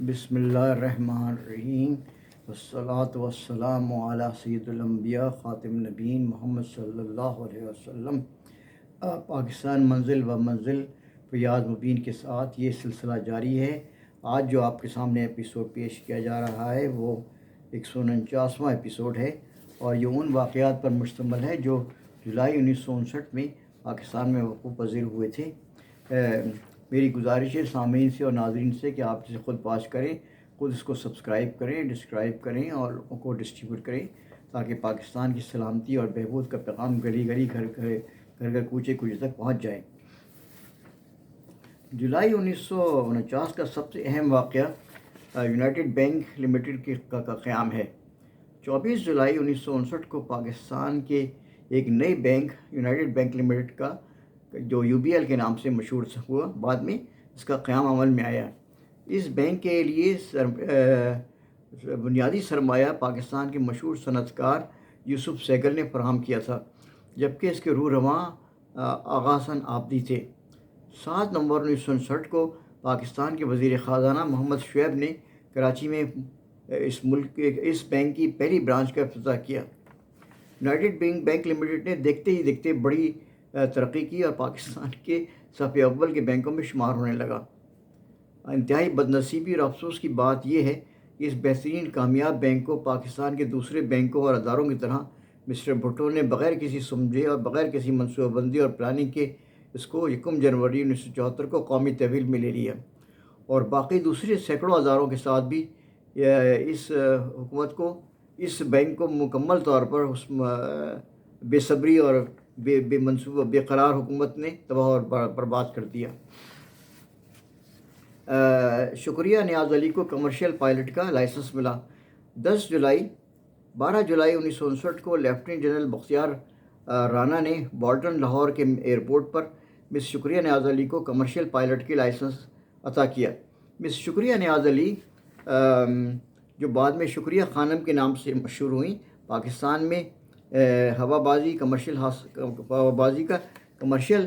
بسم اللہ الرحمن الرحیم والصلاة والسلام علی سید الانبیاء خاتم النبیین محمد صلی اللہ علیہ وسلم۔ پاکستان منزل و منزل فیاض مبین کے ساتھ یہ سلسلہ جاری ہے۔ آج جو آپ کے سامنے ایپیسوڈ پیش کیا جا رہا ہے وہ 149واں ایپیسوڈ ہے اور یہ ان واقعات پر مشتمل ہے جو جولائی 1959 میں پاکستان میں وقوع پذیر ہوئے تھے۔ میری گزارش ہے سامعین سے اور ناظرین سے کہ آپ اسے خود واچ کریں، خود اس کو سبسکرائب کریں، ڈسکرائب کریں اور لوگوں کو ڈسٹریبیوٹ کریں تاکہ پاکستان کی سلامتی اور بہبود کا پیغام گلی گلی گھر گھر کوچے کوچے تک پہنچ جائے۔ جولائی 1949 کا سب سے اہم واقعہ یونائٹڈ بینک لمیٹڈ کا قیام ہے۔ 24 جولائی 1959 کو پاکستان کے ایک نئے بینک یونائٹڈ بینک لمیٹڈ کا جو UBL کے نام سے مشہور ہوا، بعد میں اس کا قیام عمل میں آیا۔ اس بینک کے لیے بنیادی سرمایہ پاکستان کے مشہور صنعت کار یوسف سہگل نے فراہم کیا تھا، جبکہ اس کے رہنما آغا حسن آبدی تھے۔ 7 نومبر 1959 کو پاکستان کے وزیر خزانہ محمد شعیب نے کراچی میں اس بینک کی پہلی برانچ کا افتتاح کیا۔ یونائٹڈ بینک لمیٹڈ نے دیکھتے ہی دیکھتے بڑی ترقی کی اور پاکستان کے صف اول کے بینکوں میں شمار ہونے لگا۔ انتہائی بدنصیبی اور افسوس کی بات یہ ہے کہ اس بہترین کامیاب بینک کو پاکستان کے دوسرے بینکوں اور اداروں کی طرح مسٹر بھٹو نے بغیر کسی سمجھے اور بغیر کسی منصوبہ بندی اور پلاننگ کے اس کو 1 جنوری 1974 کو قومی تحویل میں لے لیا، اور باقی دوسرے سینکڑوں اداروں کے ساتھ بھی اس حکومت کو اس بینک کو مکمل طور پر بے صبری اور بے منصوبہ بے قرار حکومت نے تباہ اور برباد کر دیا۔ شکریہ نیاز علی کو کمرشل پائلٹ کا لائسنس ملا۔ 12 جولائی 1959 کو لیفٹیننٹ جنرل بختیار رانا نے بالٹن لاہور کے ایئرپورٹ پر مس شکریہ نیاز علی کو کمرشل پائلٹ کی لائسنس عطا کیا۔ مس شکریہ نیاز علی جو بعد میں شکریہ خانم کے نام سے مشہور ہوئیں، پاکستان میں ہوا بازی کا کمرشل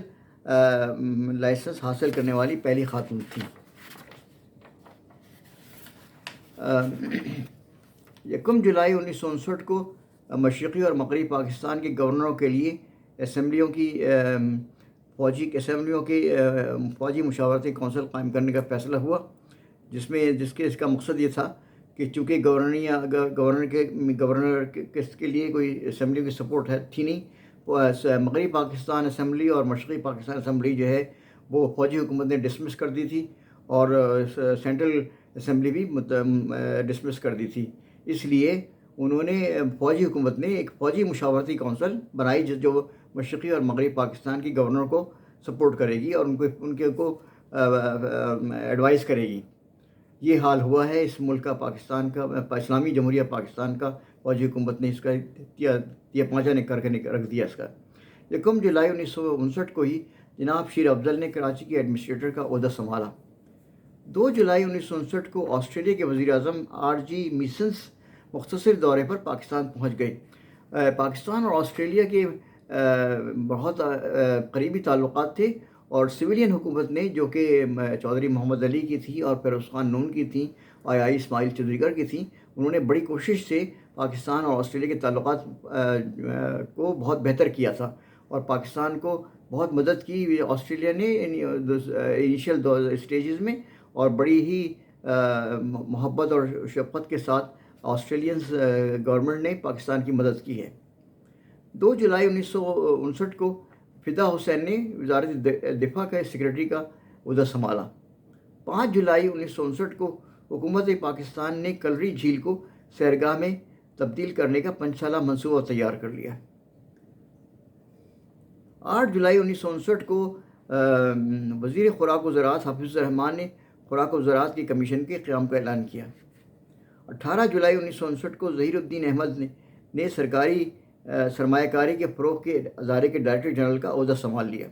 لائسنس حاصل کرنے والی پہلی خاتون تھیں۔ 1 جولائی 1959 کو مشرقی اور مغربی پاکستان کے گورنروں کے لیے فوجی مشاورتی کونسل قائم کرنے کا فیصلہ ہوا، اس کا مقصد یہ تھا کہ چونکہ گورنر کے لیے کوئی اسمبلیوں کی سپورٹ تھی نہیں، مغربی پاکستان اسمبلی اور مشرقی پاکستان اسمبلی جو ہے وہ فوجی حکومت نے ڈسمس کر دی تھی اور سینٹرل اسمبلی بھی ڈسمس کر دی تھی۔ اس لیے انہوں نے فوجی حکومت نے ایک فوجی مشاورتی کونسل بنائی جو مشرقی اور مغربی پاکستان کی گورنر کو سپورٹ کرے گی اور ان کو ایڈوائز کرے گی۔ یہ حال ہوا ہے اس ملک کا، پاکستان کا، اسلامی جمہوریہ پاکستان کا فوجی حکومت نے اس کا پانچہ نے کر کے رکھ دیا اس کا۔ 1 جولائی 1959 کو ہی جناب شیر افضل نے کراچی کے ایڈمنسٹریٹر کا عہدہ سنبھالا۔ 2 جولائی 1959 کو آسٹریلیا کے وزیر اعظم RG میسنز مختصر دورے پر پاکستان پہنچ گئے۔ پاکستان اور آسٹریلیا کے بہت قریبی تعلقات تھے اور سویلین حکومت نے جو کہ چودھری محمد علی کی تھی اور فیروز خان نون کی تھیں اور اسماعیل چودھری کی تھیں، انہوں نے بڑی کوشش سے پاکستان اور آسٹریلیا کے تعلقات کو بہت بہتر کیا تھا اور پاکستان کو بہت مدد کی آسٹریلیا نے انیشیل اسٹیجز میں، اور بڑی ہی محبت اور شفقت کے ساتھ آسٹریلینز گورنمنٹ نے پاکستان کی مدد کی ہے۔ 2 جولائی 1959 کو فدا حسین نے وزارت دفاع کے سیکرٹری کا عہدہ سنبھالا۔ 5 جولائی 1959 کو حکومت پاکستان نے کلری جھیل کو سیرگاہ میں تبدیل کرنے کا 5 سالہ منصوبہ تیار کر لیا۔ 8 جولائی 1959 کو وزیر خوراک و زراعت حافظ الرحمان نے خوراک و زراعت کی کمیشن کے قیام کا اعلان کیا۔ 18 جولائی 1959 کو ظہیر الدین احمد نے سرکاری سرمایہ کاری کے فروغ کے ادارے کے ڈائریکٹر جنرل کا عہدہ سنبھال لیا۔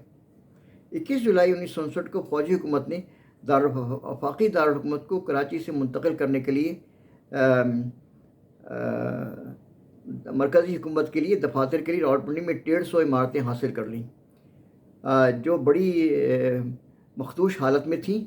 21 جولائی 1959 کو فوجی حکومت نے وفاقی دارالحکومت کو کراچی سے منتقل کرنے کے لیے مرکزی حکومت کے لیے دفاتر کے لیے راولپنڈی میں 150 عمارتیں حاصل کر لیں جو بڑی مخدوش حالت میں تھیں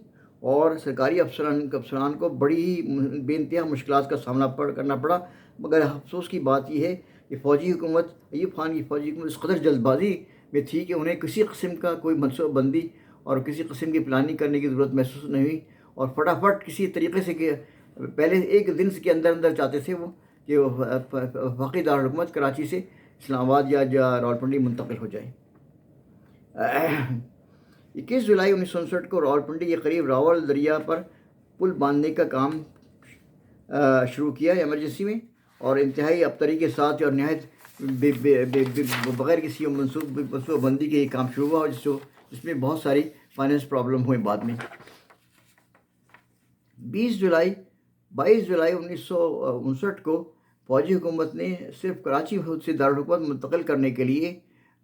اور سرکاری افسران کو بڑی ہی بے انتہا مشکلات کا سامنا کرنا پڑا، مگر افسوس کی بات یہ ہے کہ فوجی حکومت ایوب خان کی فوجی حکومت اس قدر جلد بازی میں تھی کہ انہیں کسی قسم کا کوئی منصوبہ بندی اور کسی قسم کی پلاننگ کرنے کی ضرورت محسوس نہیں ہوئی، اور فٹافٹ کسی طریقے سے کہ پہلے ایک دن کے اندر چاہتے تھے وہ کہ وفاقی دارالحکومت کراچی سے اسلام آباد یا راولپنڈی منتقل ہو جائے۔ 21 جولائی 1959 کو راولپنڈی کے قریب راول دریا پر پل باندھنے کا کام شروع کیا ایمرجنسی میں، اور انتہائی ابتری کے ساتھ اور نہایت بغیر کسی منصوبہ بندی کے یہ کام شروع ہوا، جس میں بہت ساری فائنینس پرابلم ہوئے بعد میں۔ 22 جولائی 1959 کو فوجی حکومت نے صرف کراچی سے دارالحکومت منتقل کرنے کے لیے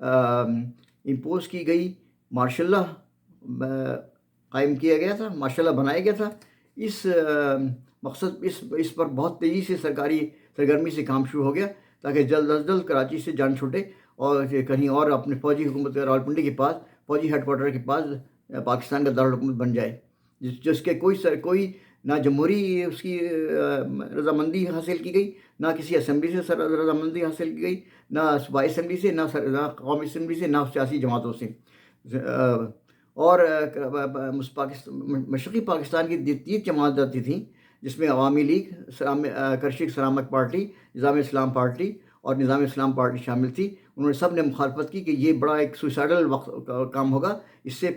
امپوز کی گئی مارشل لا قائم کیا گیا تھا، مارشل لا بنایا گیا تھا۔ اس مقصد اس پر بہت تیزی سے سرکاری سرگرمی سے کام شروع ہو گیا تاکہ جلد از جلد کراچی سے جان چھوٹے اور کہیں اور اپنے فوجی حکومت راولپنڈی کے پاس فوجی ہیڈ کوارٹر کے پاس پاکستان کا دارالحکومت بن جائے، جس کے کوئی نہ جمہوری اس کی رضامندی حاصل کی گئی، نہ کسی اسمبلی سے رضامندی حاصل کی گئی، نہ صوبائی اسمبلی سے، نہ قومی اسمبلی سے، نہ سیاسی جماعتوں سے، اور مشرقی پاکستان کی 3 جماعتیں تھیں، جس میں عوامی لیگ، کرشک سلامت پارٹی، نظام اسلام پارٹی اور نظام اسلام پارٹی شامل تھی۔ انہوں نے سب نے مخالفت کی کہ یہ بڑا ایک سوسائڈل کام ہوگا، اس سے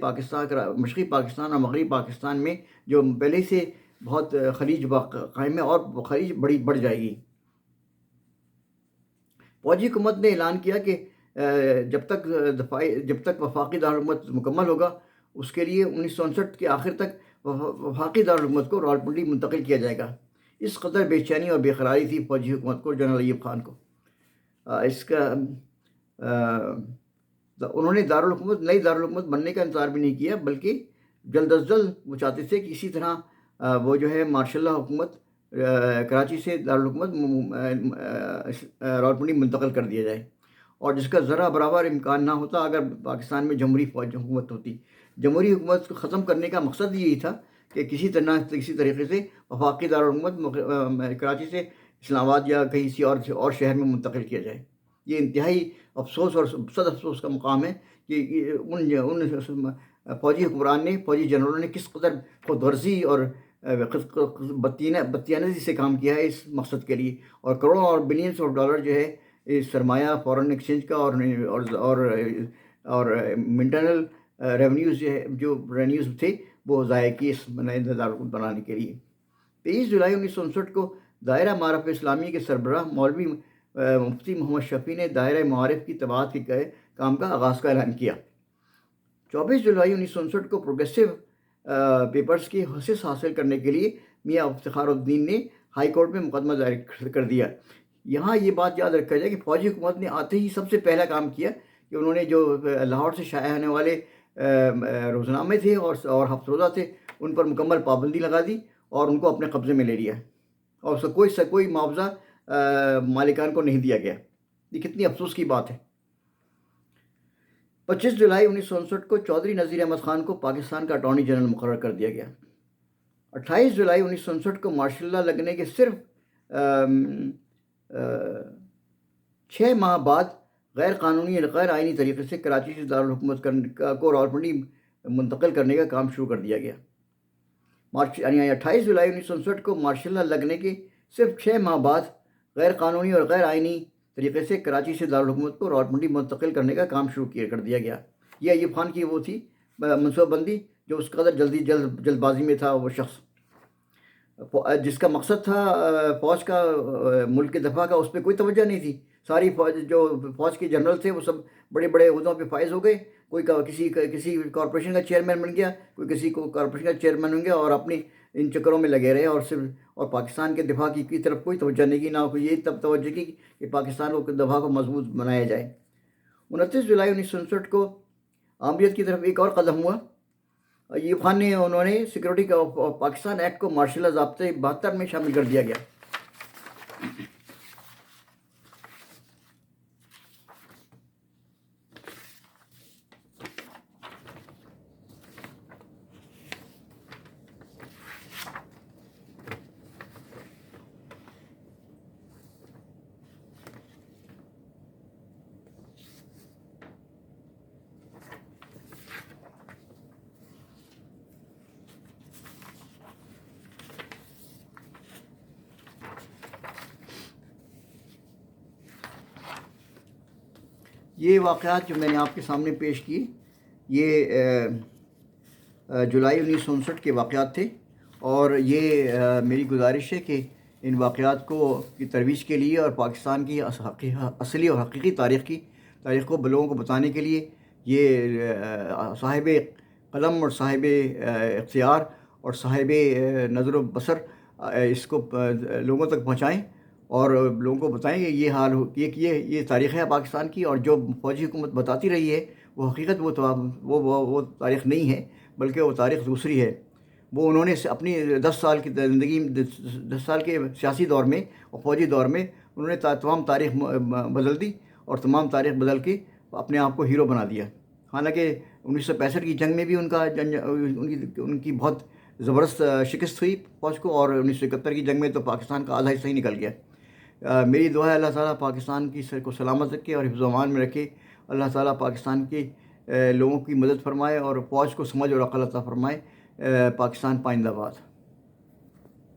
مشرقی پاکستان اور مغربی پاکستان میں جو پہلے سے بہت خلیج قائم ہے اور خلیج بڑھ جائے گی۔ فوجی حکومت نے اعلان کیا کہ جب تک وفاقی دارالحکومت مکمل ہوگا، اس کے لیے 1959 کے آخر تک وفاقی دارالحکومت کو راولپنڈی منتقل کیا جائے گا۔ اس قدر بے چینی اور بے قراری تھی فوجی حکومت کو، جنرل ایوب خان کو۔ انہوں نے نئی دارالحکومت بننے کا انتظار بھی نہیں کیا، بلکہ جلد از جلد وہ چاہتے تھے کہ اسی طرح وہ جو ہے مارشل لا حکومت کراچی سے دارالحکومت راولپنڈی منتقل کر دیا جائے، اور جس کا ذرا برابر امکان نہ ہوتا اگر پاکستان میں جمہوری حکومت ہوتی۔ جمہوری حکومت کو ختم کرنے کا مقصد یہی تھا کہ کسی طریقے سے وفاقی دارالحکومت کراچی سے اسلام آباد یا کسی اور شہر میں منتقل کیا جائے۔ یہ انتہائی افسوس اور صد افسوس کا مقام ہے کہ ان فوجی حکمران نے، فوجی جنرلوں نے کس قدر خود غرضی اور بدتیانتی سے کام کیا ہے اس مقصد کے لیے، اور کروڑوں اور بلینس آف ڈالر جو ہے اس سرمایہ فورن ایکسچینج کا اور منٹرنل ریونیوز جو ریونیوز تھے وہ ضائع کی اس نئے دارالحکومت بنانے کے لیے۔ 23 جولائی 1959 کو دائرہ معارف اسلامی کے سربراہ مولوی مفتی محمد شفیع نے دائرہ معارف کی طباعت کے کام کا آغاز کا اعلان کیا۔ 24 جولائی 1959 کو پروگریسو پیپرز کی حیثیت حاصل کرنے کے لیے میاں افتخار الدین نے ہائی کورٹ میں مقدمہ دائر کر دیا۔ یہاں یہ بات یاد رکھا جائے کہ فوجی حکومت نے آتے ہی سب سے پہلا کام کیا کہ انہوں نے جو لاہور سے شائع ہونے والے روزنامے تھے اور ہفت روزہ تھے ان پر مکمل پابندی لگا دی اور ان کو اپنے قبضے میں لے لیا، اور اس سے کوئی معاوضہ مالکان کو نہیں دیا گیا۔ یہ کتنی افسوس کی بات ہے۔ 25 جولائی 1959 کو چودھری نذیر احمد خان کو پاکستان کا اٹارنی جنرل مقرر کر دیا گیا۔ 28 جولائی 1959 کو مارشل لا لگنے کے صرف 6 ماہ بعد غیر قانونی غیر آئینی طریقے سے کراچی سے دارالحکومت کو راولپنڈی منتقل کرنے کا کام شروع کر دیا گیا۔ 28 جولائی 1959 کو مارشل لا لگنے کے صرف 6 ماہ بعد غیر قانونی اور غیر آئینی طریقے سے کراچی سے دارالحکومت کو راولپنڈی منتقل کرنے کا کام شروع کر دیا گیا۔ یہ ایوب خان کی وہ تھی منصوبہ بندی جو اس قدر جلد بازی میں تھا، وہ شخص جس کا مقصد تھا فوج کا ملک کے دفاع کا، اس پہ کوئی توجہ نہیں تھی۔ ساری فوج کے جنرل تھے وہ سب بڑے بڑے عہدوں پہ فائز ہو گئے، کوئی کسی کارپوریشن کا چیئرمین بن گیا، کوئی کسی کو کارپوریشن کا چیئرمین بن گیا، اور اپنی ان چکروں میں لگے رہے اور پاکستان کے دفاع کی طرف کوئی توجہ نہیں کی، نہ کوئی یہ توجہ کی کہ پاکستان کو دفاع کو مضبوط بنایا جائے۔ 29 جولائی 1959 کو آمریت کی طرف ایک اور قدم ہوا۔ ایوب خان نے انہوں نے سیکورٹی پاکستان ایکٹ کو مارشل لا ضابطے 72 میں شامل کر دیا گیا۔ یہ واقعات جو میں نے آپ کے سامنے پیش کیے، یہ جولائی 1959 کے واقعات تھے، اور یہ میری گزارش ہے کہ ان واقعات کی ترویج کے لیے اور پاکستان کی اصلی اور حقیقی تاریخ کو لوگوں کو بتانے کے لیے یہ صاحب قلم اور صاحب اختیار اور صاحب نظر و بصر اس کو لوگوں تک پہنچائیں، اور لوگوں کو بتائیں کہ یہ حال یہ تاریخ ہے پاکستان کی، اور جو فوجی حکومت بتاتی رہی ہے وہ حقیقت وہ تاریخ نہیں ہے، بلکہ وہ تاریخ دوسری ہے۔ وہ انہوں نے اپنی 10 سال کی زندگی، 10 سال کے سیاسی دور میں اور فوجی دور میں انہوں نے تمام تاریخ بدل دی، اور تمام تاریخ بدل کے اپنے آپ کو ہیرو بنا دیا۔ حالانکہ 1965 کی جنگ میں بھی ان کی بہت زبردست شکست ہوئی فوج کو، اور 1971 کی جنگ میں تو پاکستان کا آدھا حصہ ہی نکل گیا۔ میری دعا ہے اللہ تعالیٰ پاکستان کی سر کو سلامت رکھے اور حفظ و امان میں رکھے۔ اللہ تعالیٰ پاکستان کے لوگوں کی مدد فرمائے اور فوج کو سمجھ اور عقل عطا فرمائے۔ پاکستان پائندہ باد۔